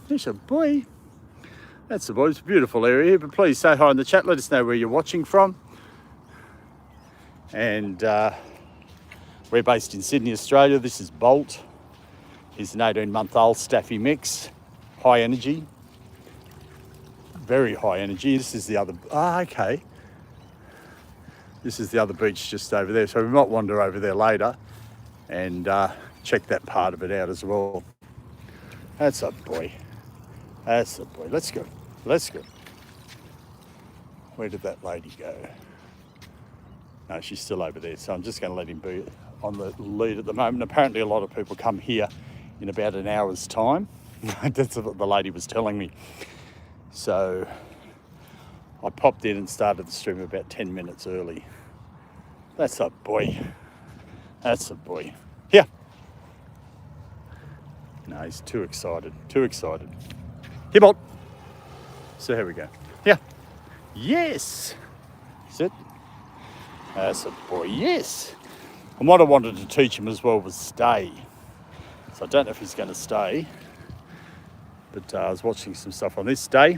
There's a boy. That's the boy. It's a beautiful area here, but please say hi in the chat. Let us know where you're watching from. And we're based in Sydney, Australia. This is Bolt. He's an 18-month-old Staffy mix. High energy. Very high energy. This is the other... okay. This is the other beach just over there. So we might wander over there later and check that part of it out as well. That's a boy. That's a boy. Let's go. Let's go. Where did that lady go? No, she's still over there. So I'm just going to let him be on the lead at the moment. Apparently a lot of people come here in about an hour's time. That's what the lady was telling me. So I popped in and started the stream about 10 minutes early. That's a boy. That's a boy. Here. No, he's too excited. Too excited. Here, Bolt. So here we go. Here. Yes. Sit. That's a boy. Yes. And what I wanted to teach him as well was stay. So I don't know if he's going to stay. But I was watching some stuff on this day.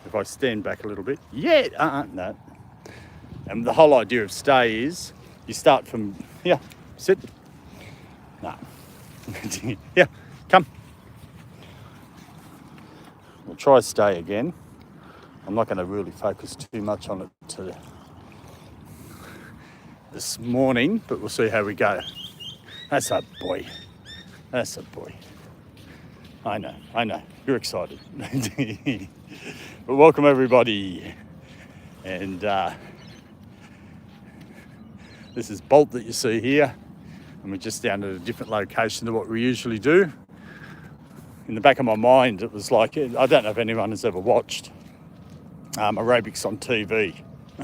If I stand back a little bit. Yeah. No. And the whole idea of stay is you start from here. Sit. No. Here. Come. We'll try stay again. I'm not going to really focus too much on it this morning, but we'll see how we go. That's a boy. That's a boy. I know. You're excited. But welcome everybody. And this is Bolt that you see here. And we're just down at a different location to what we usually do. In the back of my mind, it was like, I don't know if anyone has ever watched aerobics on TV.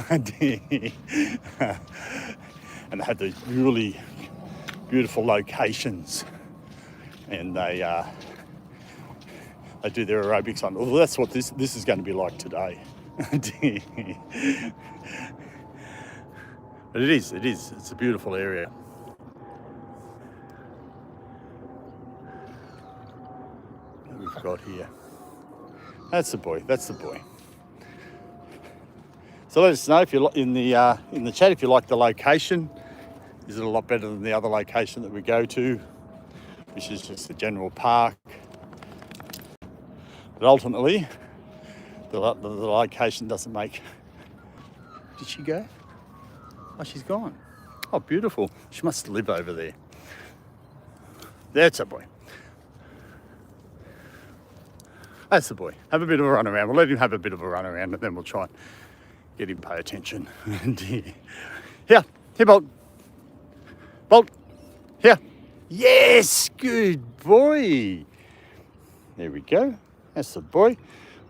And they had these really beautiful locations. And they do their aerobics on. Well, that's what this is going to be like today. But it is. It's a beautiful area. What we've got here. That's the boy. So let us know if you're in the chat if you like the location. Is it a lot better than the other location that we go to, which is just a general park? But ultimately, the location doesn't make... Did she go? Oh, she's gone. Oh, beautiful. She must live over there. That's a boy. That's the boy. Have a bit of a run around. We'll let him have a bit of a run around and then we'll try and get him pay attention. Here, Bolt. Bolt, here. Yes, good boy. There we go. That's the boy.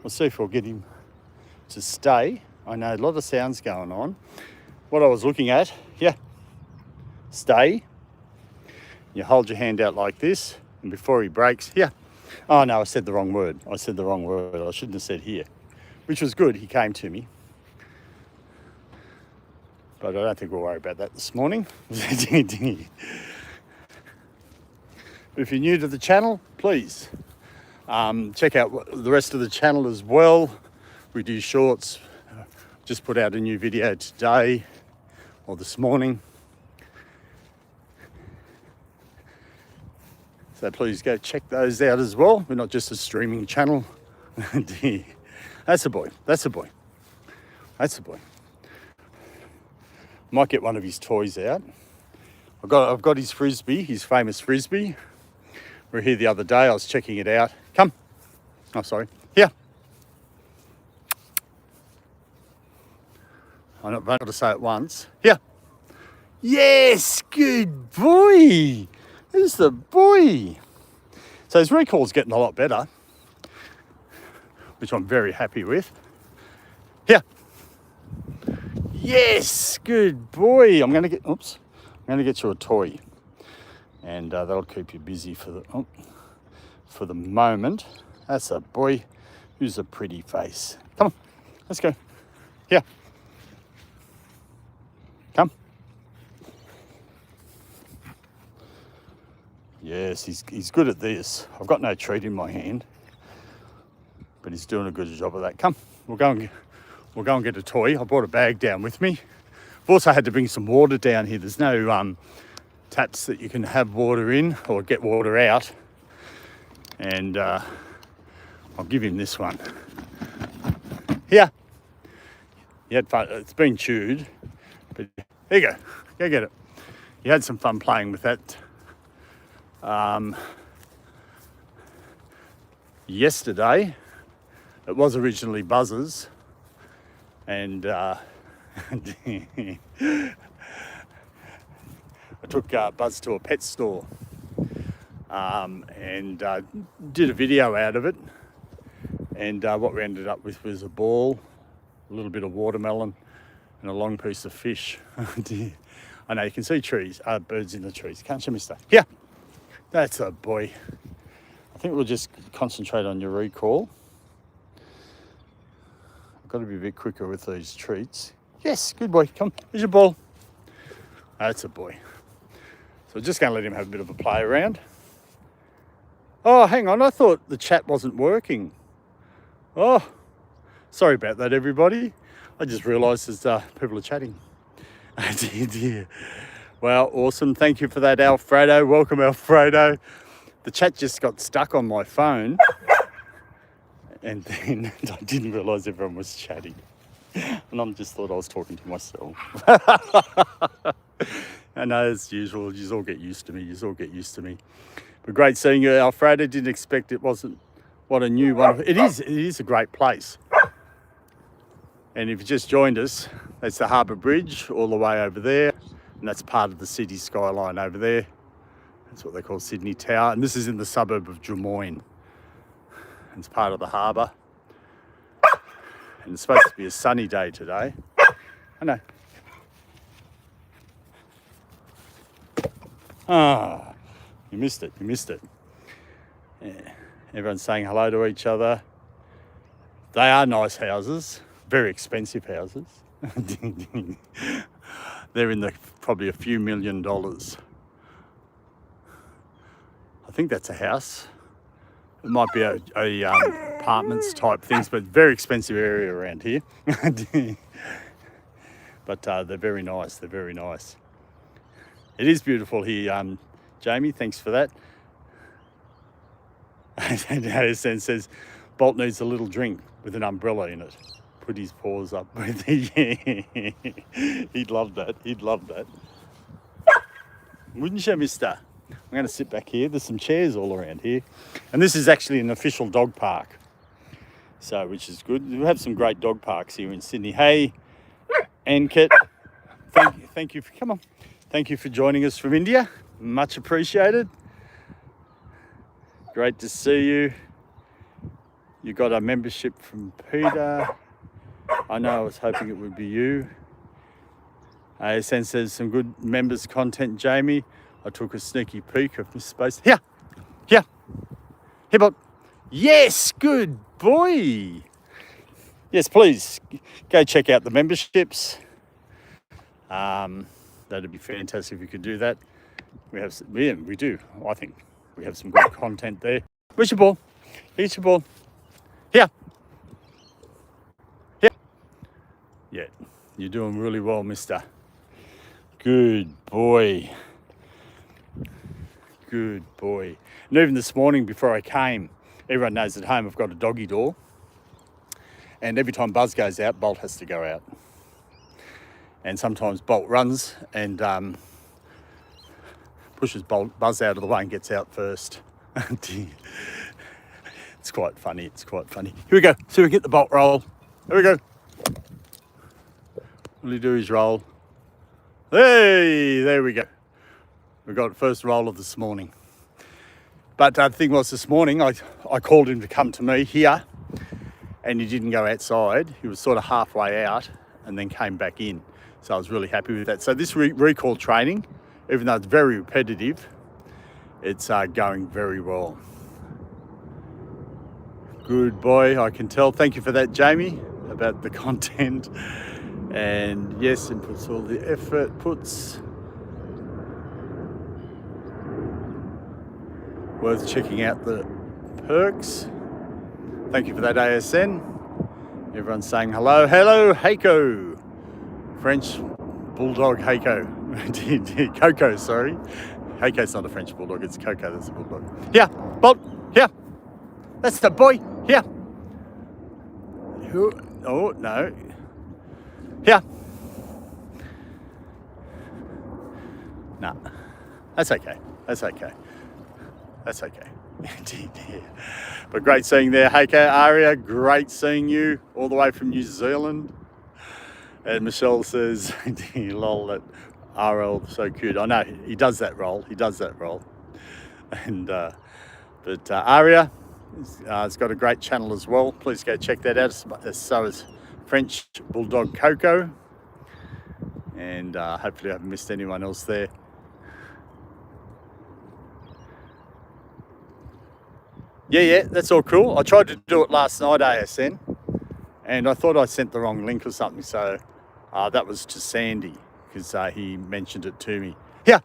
We'll see if we'll get him to stay. I know a lot of sounds going on. What I was looking at, stay. You hold your hand out like this, and before he breaks, here. Oh no, I said the wrong word. I shouldn't have said here, which was good. He came to me. But I don't think we'll worry about that this morning. If you're new to the channel, please check out the rest of the channel as well. We do shorts. Just put out a new video today or this morning. So please go check those out as well. We're not just a streaming channel. That's a boy. Might get one of his toys out. I've got his frisbee, his famous frisbee. We were here the other day. I was checking it out. Come. Oh, sorry. Here. I'm not able to say it once. Here. Yes, good boy. Who's the boy? So his recall's getting a lot better, which I'm very happy with. Here. Yes, good boy. I'm going to get you a toy, and that'll keep you busy for the moment. That's a boy. Who's a pretty face? Come on, let's go. Here. Come. Yes, he's good at this. I've got no treat in my hand, but he's doing a good job of that. Come, we'll go and get a toy. I brought a bag down with me. I've also had to bring some water down here. There's no taps that you can have water in or get water out. And I'll give him this one. Here. He had fun. It's been chewed, but there you go. Go get it. He had some fun playing with that. Yesterday, it was originally Buzz's, and I took Buzz to a pet store and did a video out of it. And what we ended up with was a ball, a little bit of watermelon, and a long piece of fish. I know you can see trees, birds in the trees, can't you, mister? Here, that's a boy. I think we'll just concentrate on your recall. I've got to be a bit quicker with these treats. Yes, good boy. Come, here's your ball. That's a boy. So we're just going to let him have a bit of a play around. Oh, hang on. I thought the chat wasn't working. Oh, sorry about that, everybody. I just realised there's people are chatting. I did, yeah. Well, awesome. Thank you for that, Alfredo. Welcome, Alfredo. The chat just got stuck on my phone, and then I didn't realise everyone was chatting. And I just thought I was talking to myself. I know, as usual, you all get used to me. But great seeing you, Alfredo. Didn't expect it wasn't what a new one. It is a great place. And if you just joined us, that's the Harbour Bridge all the way over there. And that's part of the city skyline over there. That's what they call Sydney Tower. And this is in the suburb of Drummoyne. It's part of the harbour. And it's supposed to be a sunny day today. I know. Ah, you missed it. Yeah. Everyone's saying hello to each other. They are nice houses, very expensive houses. They're in probably a few $1 million. I think that's a house. It might be a apartments type things, but very expensive area around here. But they're very nice. It is beautiful here, Jamie. Thanks for that. And Harrison says, Bolt needs a little drink with an umbrella in it. Put his paws up with it. He'd love that. Wouldn't you, mister? I'm going to sit back here. There's some chairs all around here. And this is actually an official dog park. So, which is good. We have some great dog parks here in Sydney. Hey, Ankit. Thank you for joining us from India. Much appreciated. Great to see you. You got a membership from Peter. I know I was hoping it would be you. ASN says some good members content, Jamie. I took a sneaky peek of Miss Space. Here, Bob. Yes, good boy. Yes, please go check out the memberships. That'd be fantastic if you could do that. We do. I think we have some good content there. Where's your ball? Here's your ball. Here. Yeah, you're doing really well, mister. Good boy. And even this morning before I came, everyone knows at home I've got a doggy door. And every time Buzz goes out, Bolt has to go out. And sometimes Bolt runs and pushes Buzz out of the way and gets out first. It's quite funny. Here we go. So we get the Bolt roll. Here we go. Will he do his roll? Hey, there we go. We got first roll of this morning. But the thing was, this morning I called him to come to me here, and he didn't go outside. He was sort of halfway out and then came back in. So I was really happy with that. So this recall training, even though it's very repetitive, it's going very well. Good boy, I can tell. Thank you for that, Jamie, about the content. And yes, it puts all the effort, worth checking out the perks. Thank you for that, ASN. Everyone's saying hello. Hello, Heiko. French Bulldog Heiko. Coco, sorry. Heiko's not a French Bulldog, it's Coco that's a Bulldog. Here, Bolt, here. That's the boy, here. Oh, no. Here. No, that's okay. That's okay. That's okay. But great seeing there, Heiko. Aria, great seeing you all the way from New Zealand. And Michelle says, lol, that RL, so cute. I know, he does that role. He does that role. And, but Aria has got a great channel as well. Please go check that out. So is French Bulldog Coco. And hopefully I haven't missed anyone else there. Yeah, that's all cool. I tried to do it last night, ASN, and I thought I sent the wrong link or something, so that was to Sandy, because he mentioned it to me. Here,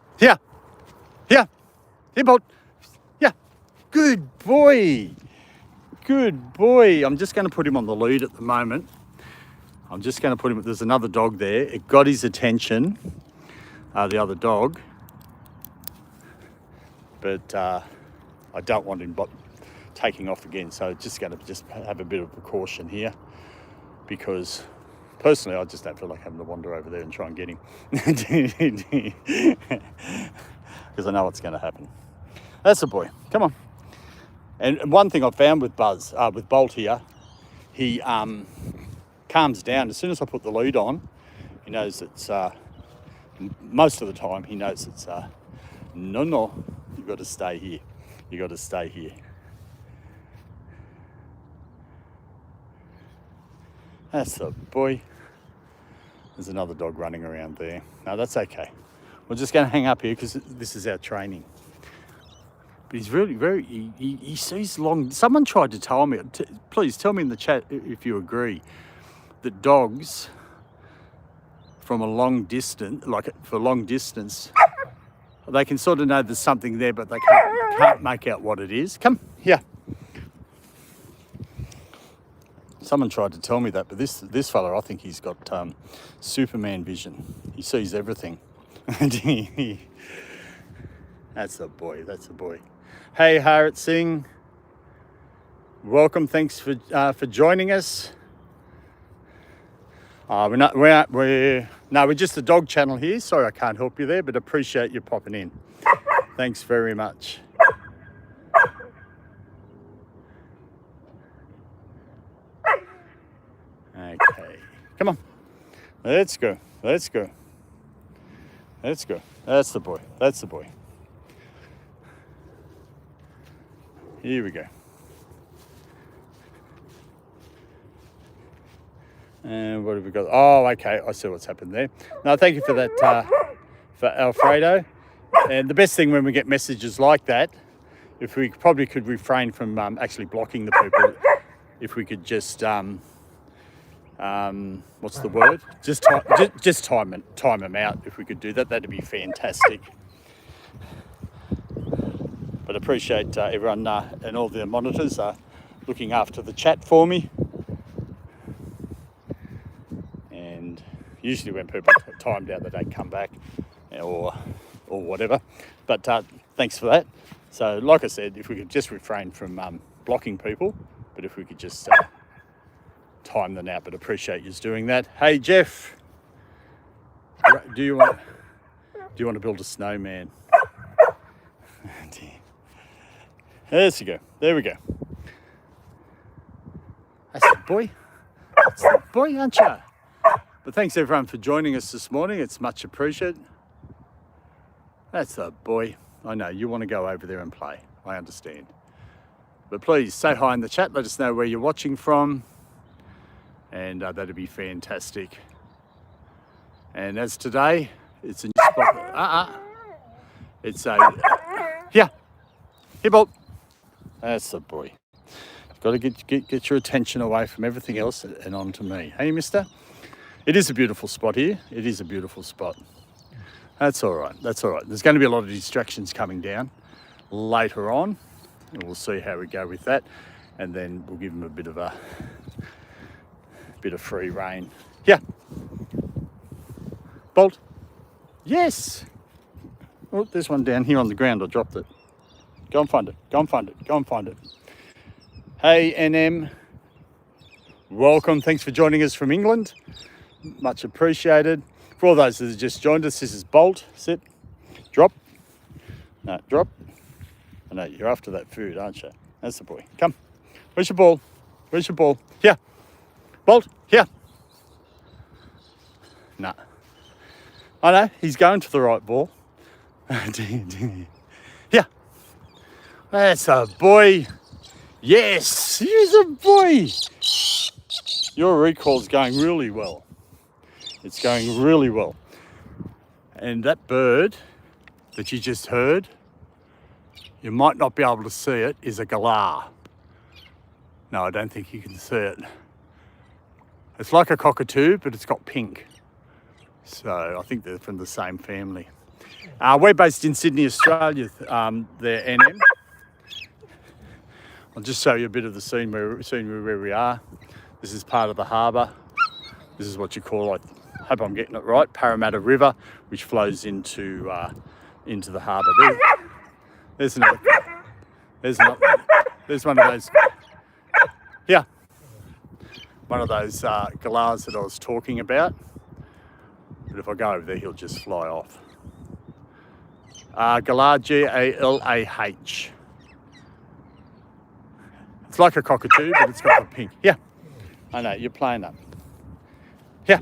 Bolt. Yeah, good boy. Good boy. I'm just going to put him on the lead at the moment. I'm just going to put him, there's another dog there. It got his attention, the other dog, but I don't want him taking off again, so just going to have a bit of precaution here, because personally I just don't feel like having to wander over there and try and get him, because I know what's going to happen. That's a boy. Come on. And one thing I found with with Bolt here, he calms down as soon as I put the lead on. He knows it's most of the time he knows it's no, you've got to stay here. You got to stay here. That's the boy. There's another dog running around there. No, that's okay. We're just going to hang up here because this is our training. But he's really he sees long. Someone tried to tell me, please tell me in the chat if you agree, that dogs from a long distance, for long distance, they can sort of know there's something there, but they can't make out what it is. Come here. Someone tried to tell me that, but this fella, I think he's got Superman vision. He sees everything. That's a boy. That's a boy. Hey, Harit Singh. Welcome. Thanks for joining us. We're just a dog channel here. Sorry, I can't help you there, but appreciate you popping in. Thanks very much. Okay, come on. Let's go. Let's go. Let's go. That's the boy. That's the boy. Here we go. And what have we got? Oh, okay. I see what's happened there. No, thank you for that, for Alfredo. And the best thing when we get messages like that, if we probably could refrain from actually blocking the people, if we could just, what's the word? Just time them out. If we could do that, that'd be fantastic. But appreciate everyone and all the monitors looking after the chat for me. And usually when people timed out, they don't come back or whatever. But thanks for that. So like I said, if we could just refrain from blocking people, but if we could just time them out, but appreciate you doing that. Hey Jeff, do you want to build a snowman? There you go. There we go. That's the boy. That's the boy, aren't you? But thanks everyone for joining us this morning. It's much appreciated. That's the boy. I know you want to go over there and play. I understand. But please say hi in the chat. Let us know where you're watching from. And that'd be fantastic. And as today, it's a new spot. It's a, here Bolt. That's the boy. You've got to get your attention away from everything else and on to me. Hey, mister? It is a beautiful spot here. It is a beautiful spot. That's all right. That's all right. There's going to be a lot of distractions coming down later on. And we'll see how we go with that. and then we'll give him a bit of free rein. Yeah. Bolt. Yes. Oh, there's one down here on the ground. I dropped it. Go and find it. Go and find it. Go and find it. Hey, NM. Welcome. Thanks for joining us from England. Much appreciated. For all those that have just joined us, this is Bolt. Sit. Drop. No, drop. I know, you're after that food, aren't you? That's the boy. Come. Where's your ball? Where's your ball? Here. Bolt. Here. No. I know, he's going to the right ball. Here. That's a boy. Yes, he's a boy. Your recall's going really well. It's going really well. And that bird that you just heard, you might not be able to see it, is a galah. No, I don't think you can see it. It's like a cockatoo, but it's got pink. So I think they're from the same family. We're based in Sydney, Australia, there, NM. I'll just show you a bit of the scenery where we are. This is part of the harbour. This is what you call, I hope I'm getting it right, Parramatta River, which flows into the harbour. There's another. There's one of those. Yeah. One of those galahs that I was talking about. But if I go over there, he'll just fly off. Galah, Galah. It's like a cockatoo, but it's got the pink. Yeah, I know, you're playing up. Yeah.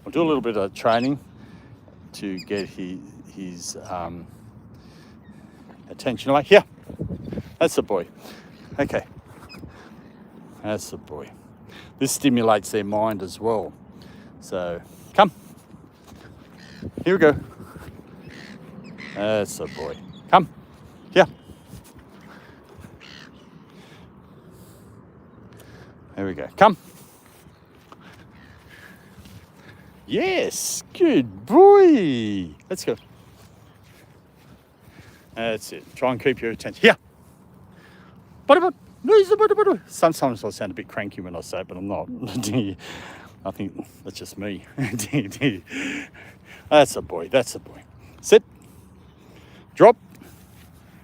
I'll do a little bit of training to get his attention away. Yeah, that's the boy. Okay, that's the boy. This stimulates their mind as well. So, come. Here we go. That's the boy. Come. Yeah. There we go. Come. Yes. Good boy. Let's go. That's it. Try and keep your attention. Yeah. Sometimes I sound a bit cranky when I say it, but I'm not. I think that's just me. That's a boy. That's a boy. Sit. Drop.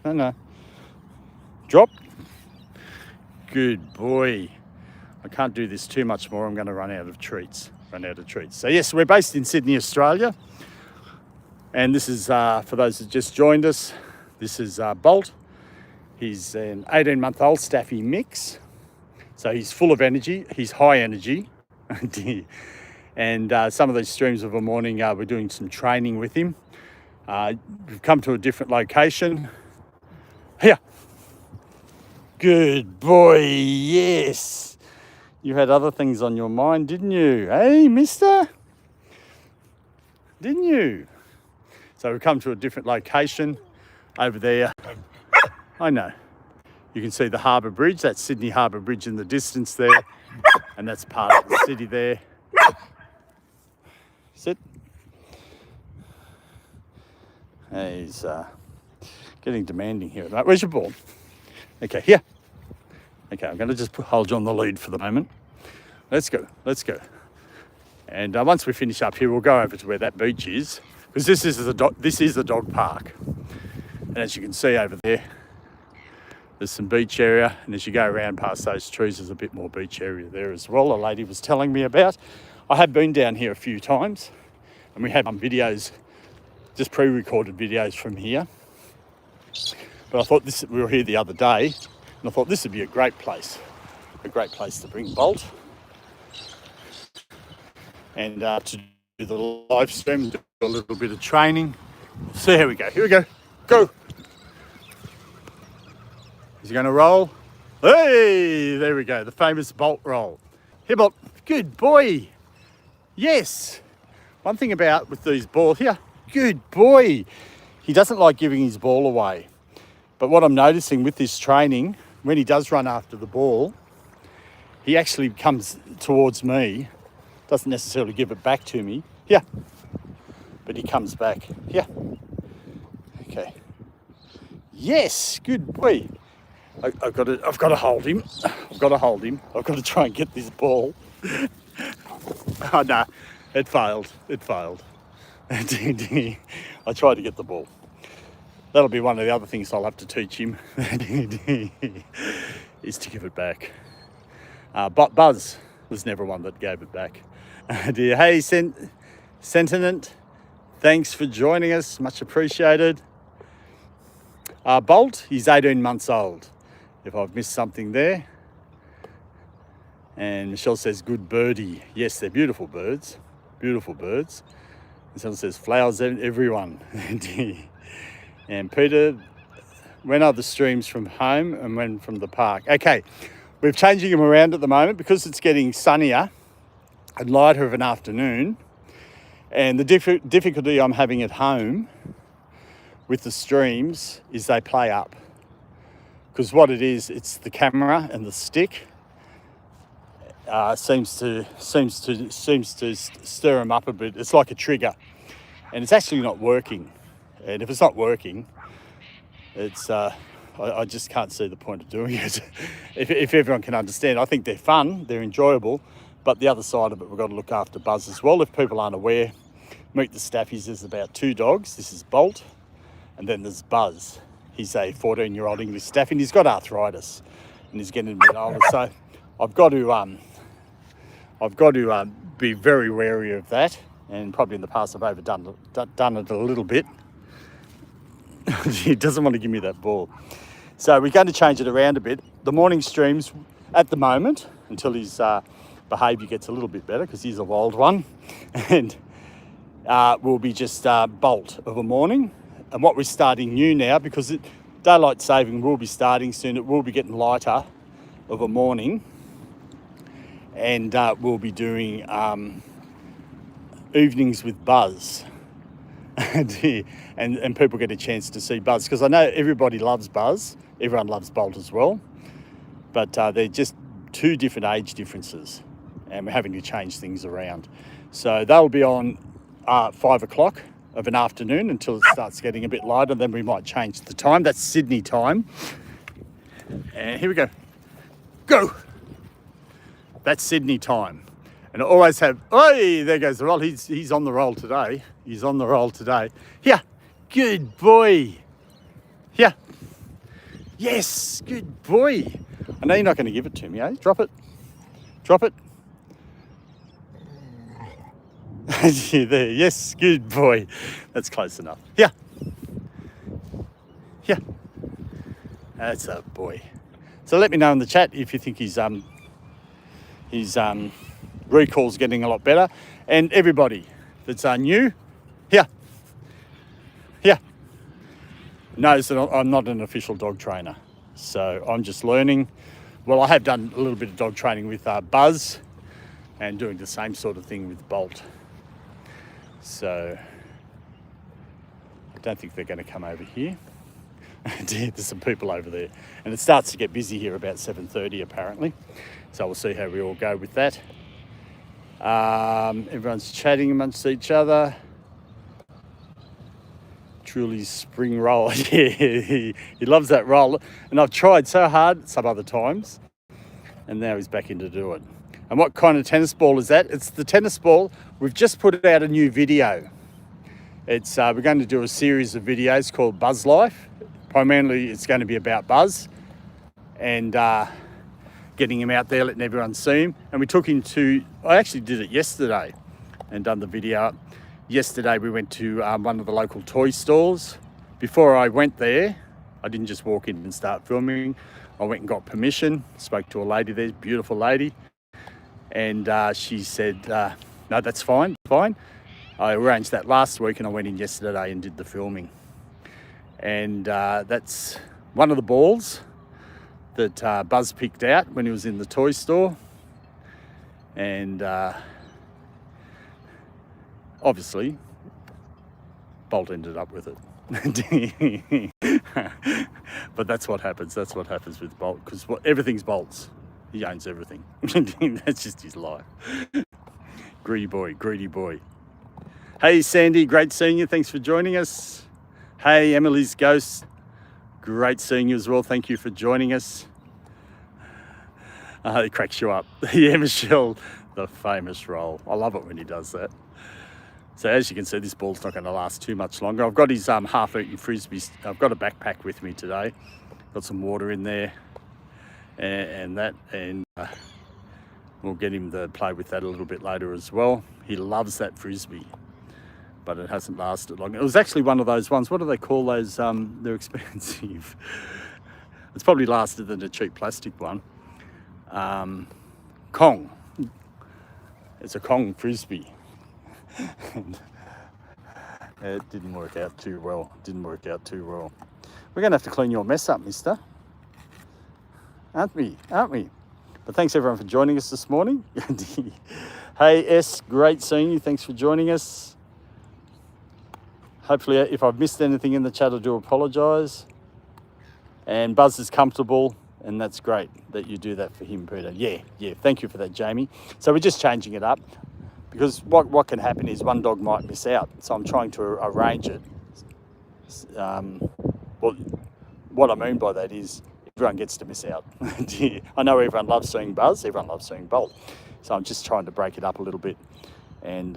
No. Drop. Good boy. I can't do this too much more. I'm going to run out of treats. So yes, we're based in Sydney, Australia. And this is, for those that just joined us, this is Bolt. He's an 18-month-old Staffy mix. So he's full of energy. He's high energy. And some of these streams of a morning, we're doing some training with him. We've come to a different location. Here. Good boy, yes. You had other things on your mind, didn't you? Hey, mister? Didn't you? So we've come to a different location over there. I know. You can see the Harbour Bridge. That's Sydney Harbour Bridge in the distance there. And that's part of the city there. Sit. He's getting demanding here. Where's your ball? Okay, here. Okay, I'm going to just hold you on the lead for the moment. Let's go. And once we finish up here, we'll go over to where that beach is, because this is the dog park. And as you can see over there, there's some beach area, and as you go around past those trees, there's a bit more beach area there as well. A lady was telling me about. I have been down here a few times, and we had videos, just pre-recorded videos from here. But I thought we were here the other day, and I thought this would be a great place to bring Bolt, and to do the live stream, do a little bit of training. So here we go. Go. Is he going to roll? Hey, there we go. The famous Bolt roll. Here, Bolt. Good boy. Yes. One thing about with these balls here, good boy. He doesn't like giving his ball away. But what I'm noticing with this training, when he does run after the ball, he actually comes towards me, doesn't necessarily give it back to me. Yeah. But he comes back. Yeah. Okay. Yes, good boy. I've got to hold him. I've got to try and get this ball. Oh no, it failed. I tried to get the ball. That'll be one of the other things I'll have to teach him, is to give it back. But Buzz was never one that gave it back. Hey, Sentiment, thanks for joining us. Much appreciated. Bolt, he's 18 months old. If I've missed something there. And Michelle says, good birdie. Yes, they're beautiful birds. Beautiful birds. And someone says, flowers, everyone. And Peter, when are the streams from home and when from the park? Okay, we're changing them around at the moment because it's getting sunnier and lighter of an afternoon. And the difficulty I'm having at home with the streams is they play up. Because what it is, it's the camera and the stick seems to stir them up a bit. It's like a trigger, and it's actually not working. And if it's not working, it's I just can't see the point of doing it. if everyone can understand, I think they're fun, they're enjoyable, but the other side of it, we've got to look after Buzz as well. If people aren't aware, Meet the Staffies is about 2 dogs. This is Bolt, and then there's Buzz. He's a 14-year-old English Staffy, and he's got arthritis, and he's getting a bit older. So I've got to be very wary of that. And probably in the past I've overdone it a little bit. He doesn't want to give me that ball. So we're going to change it around a bit. The morning streams at the moment, until his behaviour gets a little bit better, because he's a wild one, and will be just Bolt of a morning. And what we're starting new now, because daylight saving will be starting soon, it will be getting lighter of a morning, and we'll be doing evenings with Buzz. and people get a chance to see Buzz, because I know everybody loves Buzz, everyone loves Bolt as well, but they're just 2 different age differences, and we're having to change things around. So they'll be on 5 o'clock of an afternoon until it starts getting a bit lighter. Then we might change the time. That's Sydney time. And here we go. Go! That's Sydney time. And I always have, oh, there goes the roll. He's on the roll today. He's on the roll today. Here, good boy. Here. Yes, good boy. I know you're not going to give it to me, eh? Drop it. Drop it. There, yes, good boy. That's close enough. Here. Here. That's a boy. So let me know in the chat if you think his recall's getting a lot better. And everybody that's new, here, knows that I'm not an official dog trainer. So I'm just learning. Well, I have done a little bit of dog training with Buzz, and doing the same sort of thing with Bolt. So I don't think they're going to come over here. There's some people over there, and it starts to get busy here about 7:30 apparently. So we'll see how we all go with that. Everyone's chatting amongst each other. Truly's spring roll. Yeah, he loves that roll. And I've tried so hard some other times, and now he's back in to do it. And what kind of tennis ball is that? It's the tennis ball. We've just put out a new video. It's we're going to do a series of videos called Buzz Life. Primarily, it's going to be about Buzz and getting him out there, letting everyone see him. And we took him to, I actually did it yesterday and done the video. Yesterday, we went to one of the local toy stores. Before I went there, I didn't just walk in and start filming. I went and got permission, spoke to a lady there, beautiful lady. And she said, no, that's fine. I arranged that last week, and I went in yesterday and did the filming. And that's one of the balls that Buzz picked out when he was in the toy store. And obviously, Bolt ended up with it. But that's what happens. That's what happens with Bolt, because everything's Bolt's. He owns everything. That's just his life. Greedy boy. Hey, Sandy, great seeing you. Thanks for joining us. Hey, Emily's Ghost. Great seeing you as well. Thank you for joining us. It cracks you up. Yeah, Michelle, the famous roll. I love it when he does that. So as you can see, this ball's not going to last too much longer. I've got his half-eaten frisbees. I've got a backpack with me today. Got some water in there and we'll get him to play with that a little bit later as well. He loves that frisbee, but it hasn't lasted long. It was actually one of those ones, what do they call those? They're expensive. It's probably lasted than a cheap plastic one. Kong. It's a Kong frisbee. It didn't work out too well. We're going to have to clean your mess up, mister. Aren't we? But thanks everyone for joining us this morning. Hey S, great seeing you. Thanks for joining us. Hopefully if I've missed anything in the chat, I do apologise. And Buzz is comfortable, and that's great that you do that for him, Peter. Yeah, thank you for that, Jamie. So we're just changing it up, because what can happen is one dog might miss out. So I'm trying to arrange it. Well, what I mean by that is everyone gets to miss out. I know everyone loves seeing Buzz, everyone loves seeing Bolt. So I'm just trying to break it up a little bit and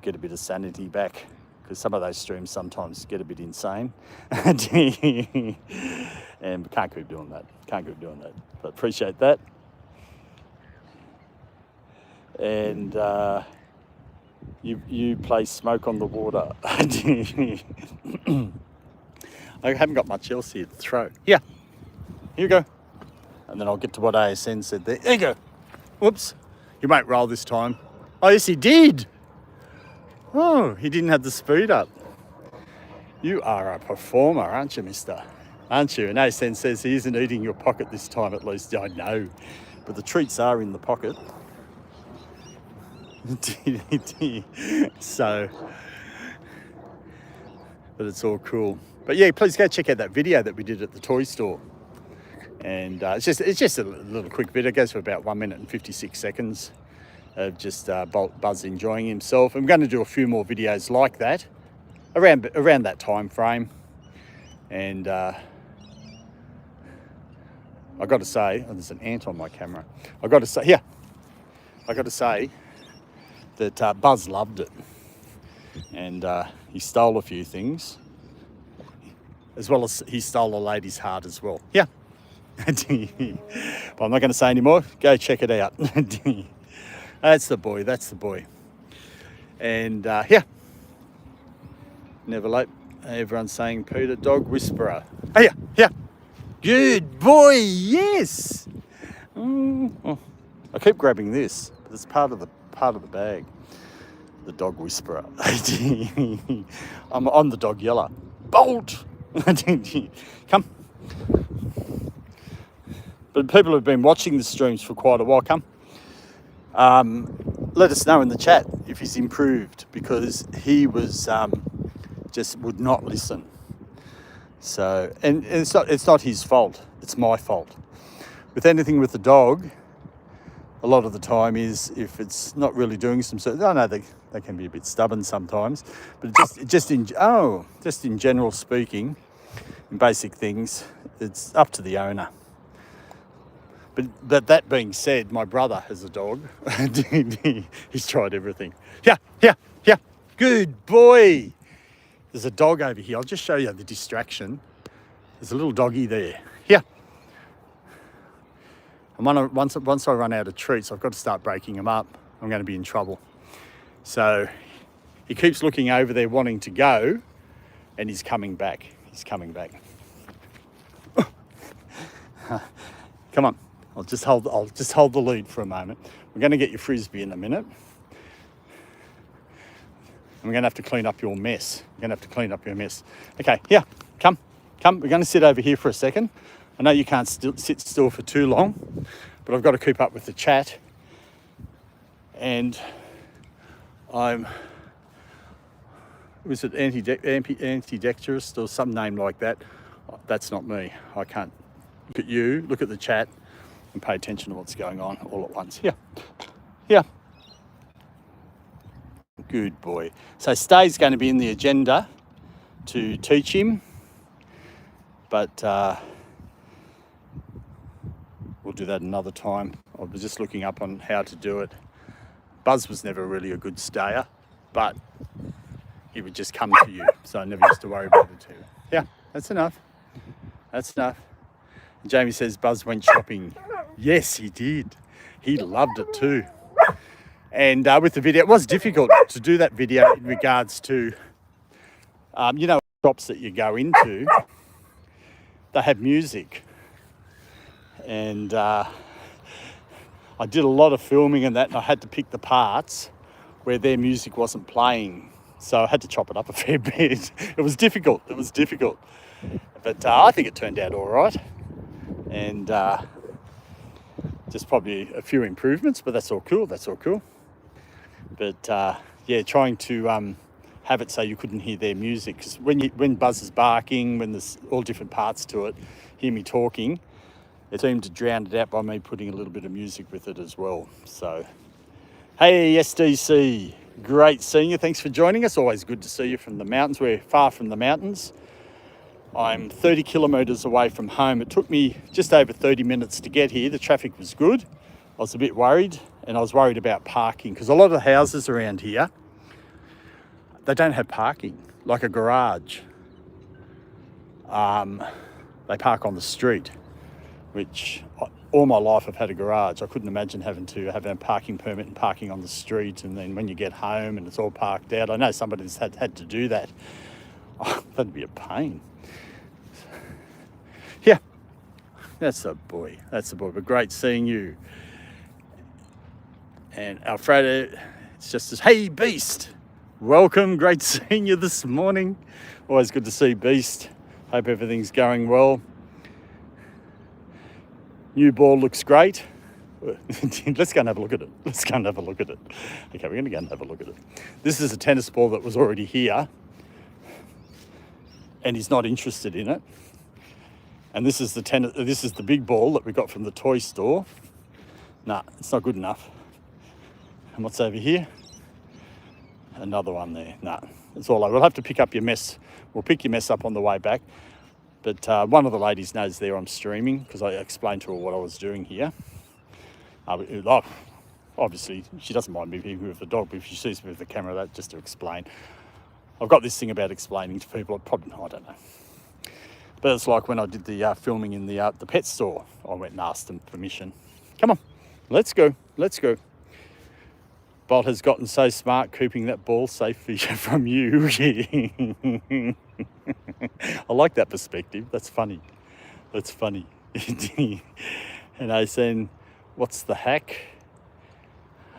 get a bit of sanity back, because some of those streams sometimes get a bit insane. And we can't keep doing that. But appreciate that. And you play smoke on the water. I haven't got much else here to throw. Here you go. And then I'll get to what ASN said there. There you go. Whoops. You won't roll this time. Oh, yes, he did. Oh, he didn't have the speed up. You are a performer, aren't you, mister? Aren't you? And ASN says he isn't eating your pocket this time, at least. I know. But the treats are in the pocket. So, but it's all cool. But yeah, please go check out that video that we did at the toy store. And it's just a little quick video. It goes for about 1 minute and 56 seconds of just Buzz enjoying himself. I'm going to do a few more videos like that around that time frame. And I got to say, oh, there's an ant on my camera. I got to say that Buzz loved it, and he stole a few things, as well as he stole a lady's heart as well. Yeah. But I'm not going to say any more. Go check it out. That's the boy. And yeah, never late. Everyone's saying Peter, dog whisperer. Oh, yeah. Good boy, yes. Oh. I keep grabbing this, but it's part of the bag. The dog whisperer. I'm the dog yeller. Bolt. Come. But people who've been watching the streams for quite a while, come. Let us know in the chat if he's improved, because he was just would not listen. So, and it's not his fault. It's my fault. With anything with the dog, a lot of the time is if it's not really doing some sort. I know they can be a bit stubborn sometimes, but just in general speaking, in basic things, it's up to the owner. But that being said, my brother has a dog. He's tried everything. Yeah. Good boy. There's a dog over here. I'll just show you the distraction. There's a little doggy there. Here. And once I run out of treats, I've got to start breaking them up. I'm going to be in trouble. So he keeps looking over there wanting to go, and he's coming back. Come on. I'll just hold the lead for a moment. We're going to get your frisbee in a minute. I'm going to have to clean up your mess. Okay, here, come. We're going to sit over here for a second. I know you can't sit still for too long, but I've got to keep up with the chat. And was it antidextrous or some name like that? That's not me. I can't look at you, look at the chat, and pay attention to what's going on all at once. Here. Good boy. So Stay's going to be in the agenda to teach him But we'll do that another time. I was just looking up on how to do it. Buzz was never really a good stayer, but he would just come to you, so I never used to worry about it too. Yeah, that's enough. That's enough. And Jamie says Buzz went shopping. Yes, he did. He loved it too. And with the video, it was difficult to do that video in regards to, you know, shops that you go into, they have music. And I did a lot of filming and that, and I had to pick the parts where their music wasn't playing. So I had to chop it up a fair bit. It was difficult. But I think it turned out all right. And just probably a few improvements, but that's all cool. But yeah, trying to have it so you couldn't hear their music. Because when Buzz is barking, when there's all different parts to it, hear me talking, it seemed to drown it out by me putting a little bit of music with it as well. So, hey, SDC, great seeing you. Thanks for joining us. Always good to see you from the mountains. We're far from the mountains. I'm 30 kilometres away from home. It took me just over 30 minutes to get here. The traffic was good. I was a bit worried, and I was worried about parking because a lot of the houses around here, they don't have parking, like a garage. They park on the street, which all my life I've had a garage. I couldn't imagine having to have a parking permit and parking on the street, and then when you get home and it's all parked out. I know somebody's had to do that. Oh, that'd be a pain. Yeah, that's a boy. But great seeing you. And Alfredo, it's just as, hey, Beast, welcome. Great seeing you this morning. Always good to see Beast. Hope everything's going well. New ball looks great. Let's go and have a look at it. Okay, we're going to go and have a look at it. This is a tennis ball that was already here, and he's not interested in it. And this is the big ball that we got from the toy store. Nah, it's not good enough. And what's over here? Another one there. Nah, it's all over. We'll have to pick up your mess. We'll pick your mess up on the way back. But one of the ladies knows there I'm streaming because I explained to her what I was doing here. Obviously, she doesn't mind me being with the dog, but if she sees me with the camera, that's just to explain. I've got this thing about explaining to people. I don't know. But it's like when I did the filming in the pet store. I went and asked them permission. Come on, let's go. Bolt has gotten so smart keeping that ball safe from you. I like that perspective. That's funny. And I said, what's the hack?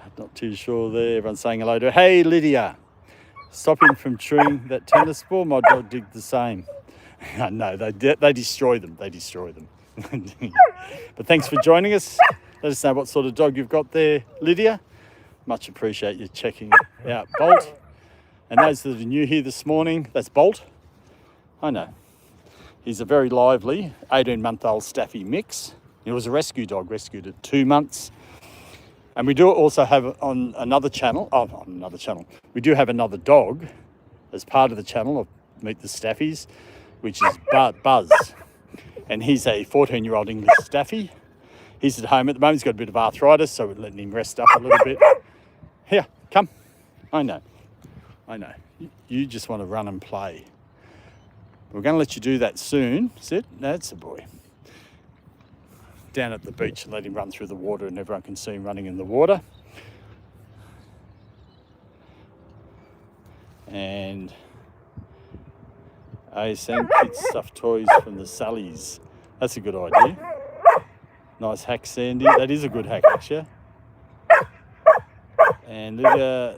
I'm not too sure there. Everyone's saying hello to her. Hey, Lydia. Stop him from chewing that tennis ball. My dog did the same. No, they destroy them. But thanks for joining us. Let us know what sort of dog you've got there, Lydia. Much appreciate you checking out Bolt. And those that are new here this morning, that's Bolt. I know. He's a very lively 18-month-old Staffy mix. He was a rescue dog, rescued at 2 months. And we do also have on another channel, we do have another dog as part of the channel of Meet the Staffies, which is Buzz. And he's a 14-year-old English Staffy. He's at home at the moment. He's got a bit of arthritis, so we're letting him rest up a little bit. Here, come. I know. You just want to run and play. We're going to let you do that soon. Sit. That's a boy. Down at the beach and let him run through the water and everyone can see him running in the water. And ASM kids stuffed toys from the Sallys. That's a good idea. Nice hack, Sandy. That is a good hack, actually. And Lydia,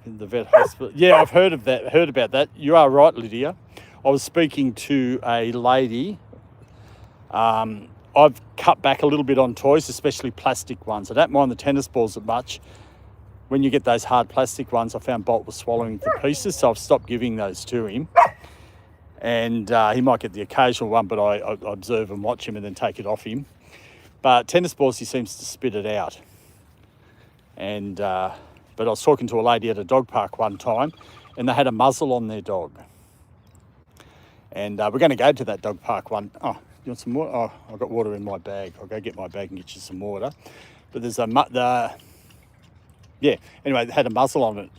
in the vet hospital. Yeah, I've heard about that. You are right, Lydia. I was speaking to a lady. I've cut back a little bit on toys, especially plastic ones. I don't mind the tennis balls that much. When you get those hard plastic ones, I found Bolt was swallowing to pieces, so I've stopped giving those to him. And he might get the occasional one, but I observe and watch him and then take it off him. But tennis balls, he seems to spit it out. And but I was talking to a lady at a dog park one time, and they had a muzzle on their dog. And we're going to go to that dog park one. Oh, you want some water? Oh, I've got water in my bag. I'll go get my bag and get you some water. But there's yeah, anyway, it had a muzzle on it.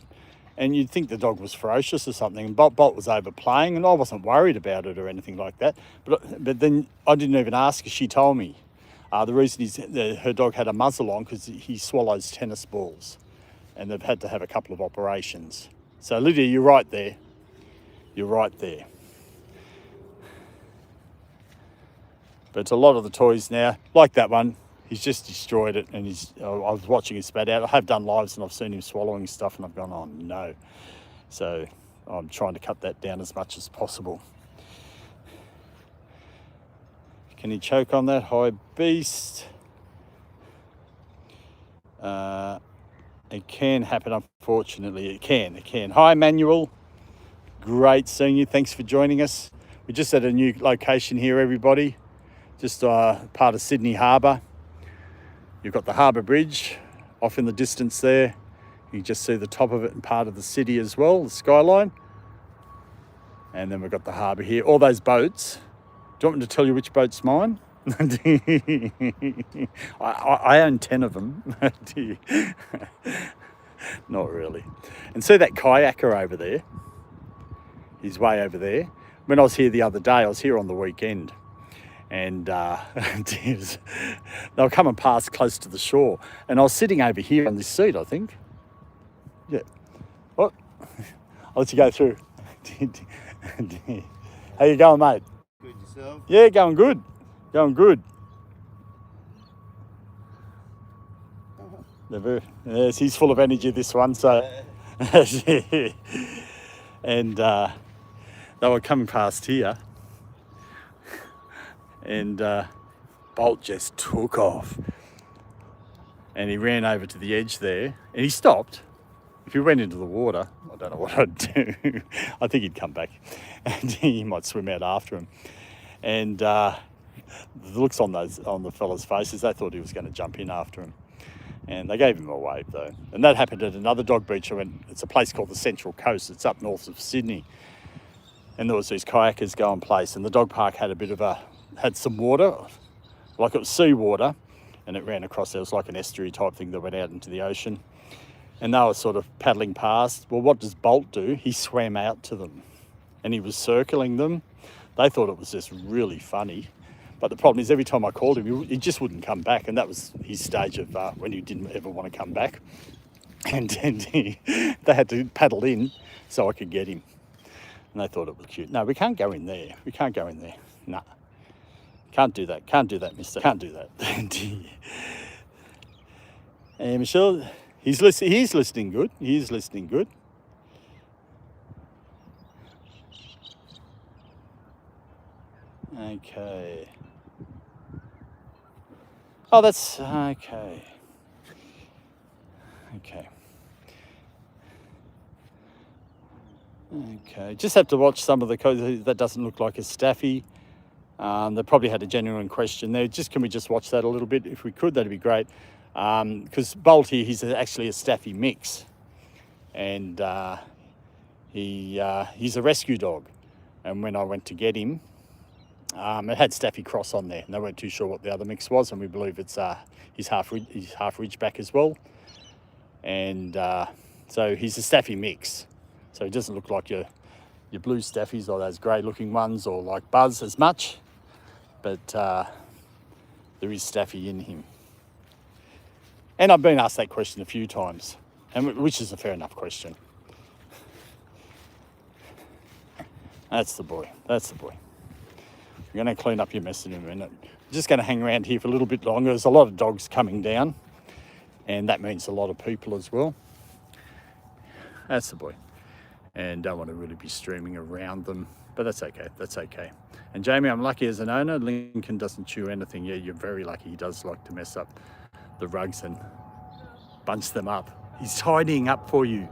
And you'd think the dog was ferocious or something. And Bolt was overplaying, and I wasn't worried about it or anything like that. But then I didn't even ask her. She told me. The reason her dog had a muzzle on because he swallows tennis balls. And they've had to have a couple of operations. So Lydia, you're right there. You're right there. But it's a lot of the toys now, like that one, he's just destroyed it, and I was watching him spat out. I have done lives and I've seen him swallowing stuff and I've gone, oh no. So I'm trying to cut that down as much as possible. Can he choke on that high beast? It can happen, unfortunately. It can. Hi, Manuel. Great seeing you. Thanks for joining us. We're just at a new location here, everybody. Just part of Sydney Harbour. You've got the Harbour Bridge off in the distance there. You can just see the top of it and part of the city as well, the skyline. And then we've got the harbour here. All those boats. Do you want me to tell you which boat's mine? I own 10 of them. Not really. And see that kayaker over there? He's way over there. When I was here the other day, I was here on the weekend. And they were coming past close to the shore. And I was sitting over here on this seat, I think. Yeah. What? I'll let you go through. How you going, mate? Good, yourself? Yeah, going good. Going good. Yes, he's full of energy, this one. So, and they were coming past here. And Bolt just took off. And he ran over to the edge there. And he stopped. If he went into the water, I don't know what I'd do. I think he'd come back. And he might swim out after him. And the looks on the fellas' faces, they thought he was going to jump in after him. And they gave him a wave, though. And that happened at another dog beach. It's a place called the Central Coast. It's up north of Sydney. And there was these kayakers going place. And the dog park had some water, like it was seawater, and it ran across there. It was like an estuary type thing that went out into the ocean. And they were sort of paddling past. Well, what does Bolt do? He swam out to them and he was circling them. They thought it was just really funny. But the problem is every time I called him, he just wouldn't come back. And that was his stage of when he didn't ever want to come back. And they had to paddle in so I could get him. And they thought it was cute. No, we can't go in there. We can't go in there. Nah. Can't do that. Can't do that, mister. Can't do that. And Michelle, he's listening good. He's listening good. Okay. Oh, that's okay. Okay. Okay. Just have to watch some of the codes. That doesn't look like a Staffy. They probably had a genuine question there. Can we just watch that a little bit? If we could, that'd be great. Because Bolt here, he's actually a Staffy mix. And he's a rescue dog. And when I went to get him, it had Staffy cross on there. And they weren't too sure what the other mix was. And we believe it's he's half Ridgeback as well. And so he's a Staffy mix. So he doesn't look like your blue Staffies or those grey looking ones or like Buzz as much. But there is Staffy in him. And I've been asked that question a few times, which is a fair enough question. That's the boy. That's the boy. We're going to clean up your mess in a minute. I'm just going to hang around here for a little bit longer. There's a lot of dogs coming down, and that means a lot of people as well. That's the boy. And don't want to really be streaming around them, but that's okay. That's okay. And Jamie, I'm lucky as an owner. Lincoln doesn't chew anything. Yeah, you're very lucky. He does like to mess up the rugs and bunch them up. He's tidying up for you.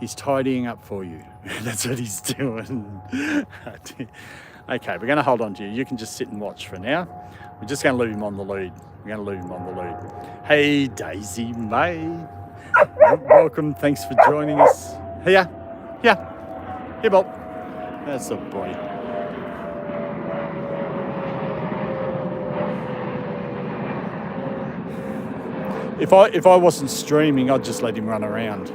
He's tidying up for you. That's what he's doing. Okay, we're going to hold on to you. You can just sit and watch for now. We're just going to leave him on the lead. We're going to leave him on the lead. Hey, Daisy May. Welcome. Thanks for joining us. Here. Here, Bob. That's a boy. If I wasn't streaming, I'd just let him run around.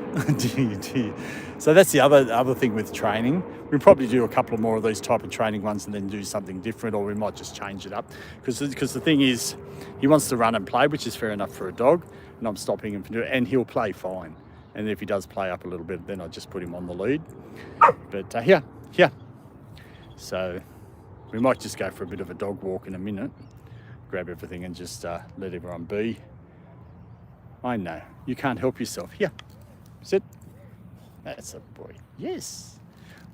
So that's the other thing with training. We'll probably do a couple of more of these type of training ones and then do something different, or we might just change it up. Because the thing is, he wants to run and play, which is fair enough for a dog, and I'm stopping him from doing it, and he'll play fine. And if he does play up a little bit, then I just put him on the lead. But yeah. So we might just go for a bit of a dog walk in a minute, grab everything and just let everyone be. I know, you can't help yourself. Here, sit. That's a boy. Yes.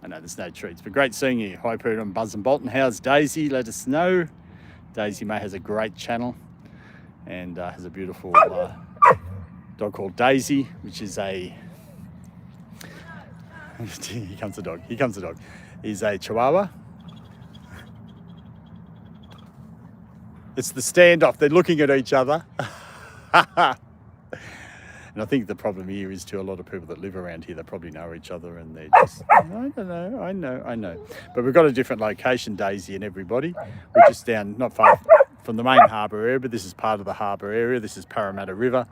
I know there's no treats, but great seeing you. Hi, Peter and Buzz and Bolton. How's Daisy? Let us know. Daisy May has a great channel and has a beautiful dog called Daisy, which is a... Here comes the dog. He's a Chihuahua. It's the standoff. They're looking at each other. And I think the problem here is to a lot of people that live around here, they probably know each other and they're just, I don't know, I know. But we've got a different location, Daisy and everybody. We're just down, not far from the main harbour area, but this is part of the harbour area. This is Parramatta River.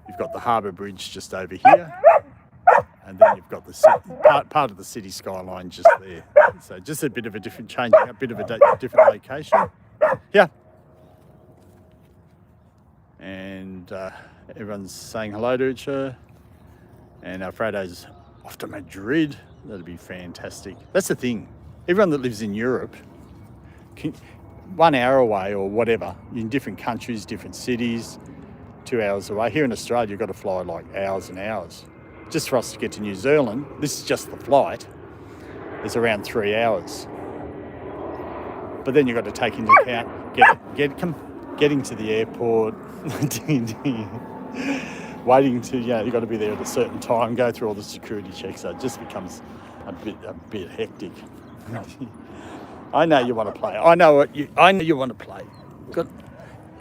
You've got the harbour bridge just over here. And then you've got the part of the city skyline just there. So just a bit of a different change, a bit of a different location. Yeah. And everyone's saying hello to each other. And Alfredo's off to Madrid. That'd be fantastic. That's the thing. Everyone that lives in Europe, 1 hour away or whatever, in different countries, different cities, 2 hours away. Here in Australia, you've got to fly like hours and hours. Just for us to get to New Zealand, this is just the flight, it's around 3 hours. But then you've got to take into account getting to the airport, waiting to, you've got to be there at a certain time, go through all the security checks, so it just becomes a bit hectic. I know you want to play. I know you want to play. Got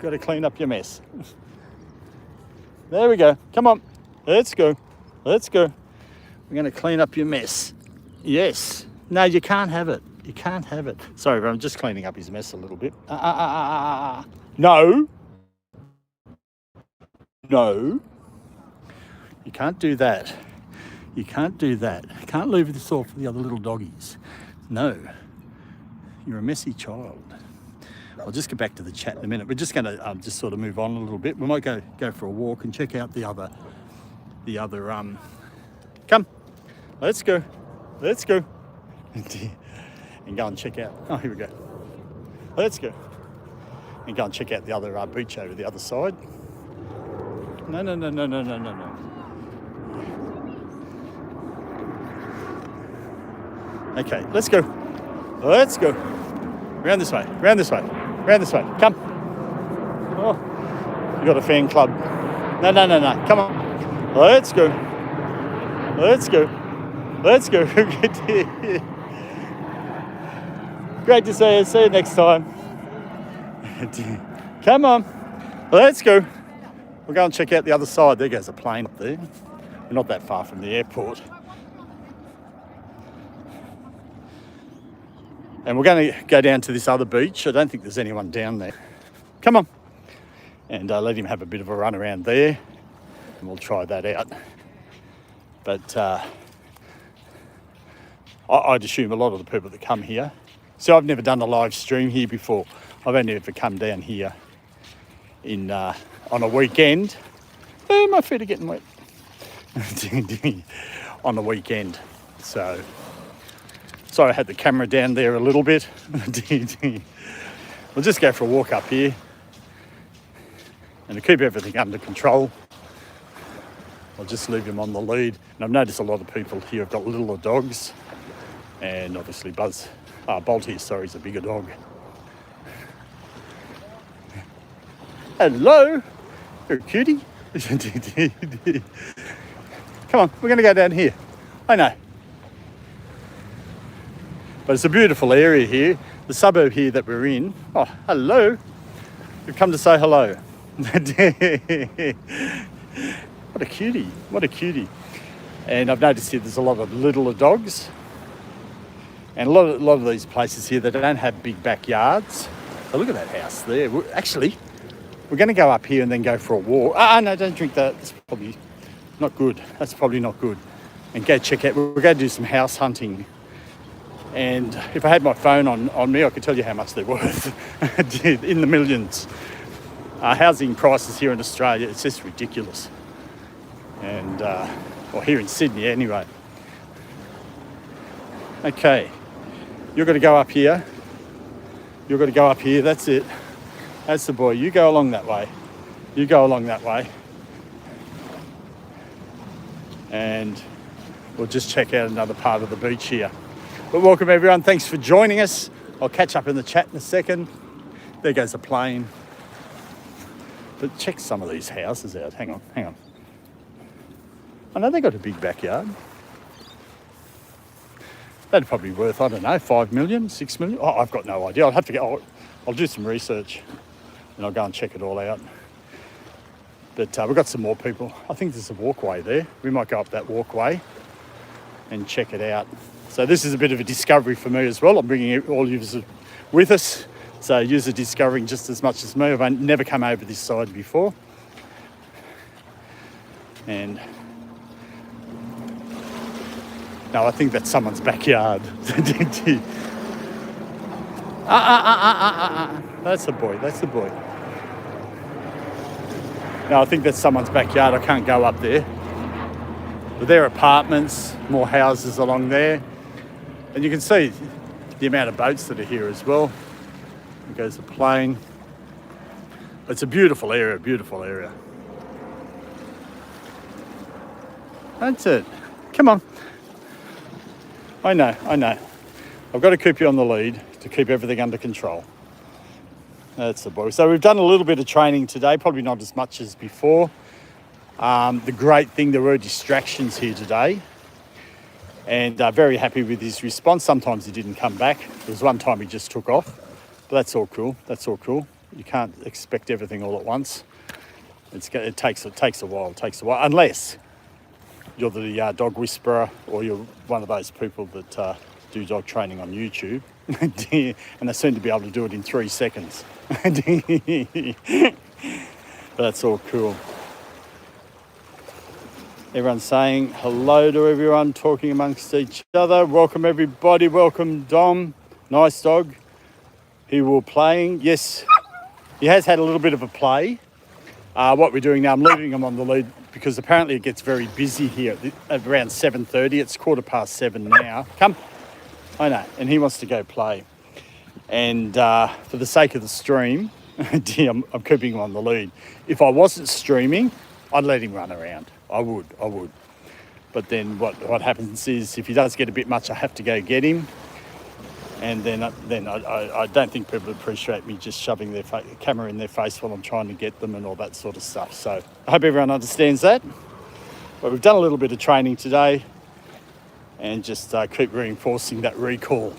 to clean up your mess. There we go. Come on, let's go. We're going to clean up your mess. Yes. No, you can't have it. You can't have it. Sorry, but I'm just cleaning up his mess a little bit. No. You can't do that. You can't leave this all for the other little doggies. No. You're a messy child. I'll just get back to the chat in a minute. We're just going to just sort of move on a little bit. We might go for a walk and check out the other come, let's go and go and check out, oh, here we go, let's go and go and check out the other beach over the other side. No. Okay, let's go round this way, come. Oh, you got a fan club. No, come on. Let's go. Great to see you. See you next time. Come on. Let's go. We'll go and check out the other side. There goes a plane up there. We're not that far from the airport. And we're going to go down to this other beach. I don't think there's anyone down there. Come on. And let him have a bit of a run around there. And we'll try that out. But I'd assume a lot of the people that come here. So I've never done a live stream here before. I've only ever come down here in on a weekend. Oh, my feet are getting wet. On a weekend. So sorry I had the camera down there a little bit. We'll just go for a walk up here. And to keep everything under control, I'll just leave him on the lead. And I've noticed a lot of people here have got littler dogs. And obviously Bolt here, sorry, is a bigger dog. Hello, you're a cutie. Come on, we're going to go down here. I know. But it's a beautiful area here. The suburb here that we're in. Oh, hello. We've come to say hello. What a cutie. And I've noticed here there's a lot of littler dogs. And a lot of these places here, they don't have big backyards. Oh, look at that house there. Actually, we're going to go up here and then go for a walk. No, don't drink that. That's probably not good. That's probably not good. And go check out, we're going to do some house hunting. And if I had my phone on me, I could tell you how much they're worth. In the millions. Housing prices here in Australia, it's just ridiculous. And, well, here in Sydney anyway. Okay, you're going to go up here. You're going to go up here, that's it. That's the boy. You go along that way. You go along that way. And we'll just check out another part of the beach here. But welcome everyone, thanks for joining us. I'll catch up in the chat in a second. There goes the plane. But check some of these houses out. Hang on. I know they got a big backyard. That'd probably be worth, I don't know, 5 million, 6 million. Oh, I've got no idea. I'll have to go. I'll do some research and I'll go and check it all out. But we've got some more people. I think there's a walkway there. We might go up that walkway and check it out. So this is a bit of a discovery for me as well. I'm bringing all of you with us. So you're discovering just as much as me. I've never come over this side before. And no, I think that's someone's backyard. That's the boy. No, I think that's someone's backyard. I can't go up there. But there are apartments, more houses along there. And you can see the amount of boats that are here as well. There goes the plane. It's a beautiful area, That's it. Come on. I know. I've got to keep you on the lead to keep everything under control. That's the boy. So we've done a little bit of training today, probably not as much as before. The great thing, there were distractions here today. And very happy with his response. Sometimes he didn't come back. There was one time he just took off. But that's all cool. You can't expect everything all at once. It takes a while. Unless you're the dog whisperer or you're one of those people that do dog training on YouTube. And they seem to be able to do it in 3 seconds. But that's all cool. Everyone's saying hello to everyone, talking amongst each other. Welcome everybody. Welcome Dom. Nice dog. He will playing. Yes, he has had a little bit of a play. What we're doing now, I'm leaving him on the lead because apparently it gets very busy here at around 7:30. It's 7:15 now. Come. I know. And he wants to go play. And for the sake of the stream, I'm keeping him on the lead. If I wasn't streaming, I'd let him run around. I would. But then what happens is if he does get a bit much, I have to go get him. And then I don't think people appreciate me just shoving their camera in their face while I'm trying to get them and all that sort of stuff. So I hope everyone understands that. But we've done a little bit of training today and just keep reinforcing that recall.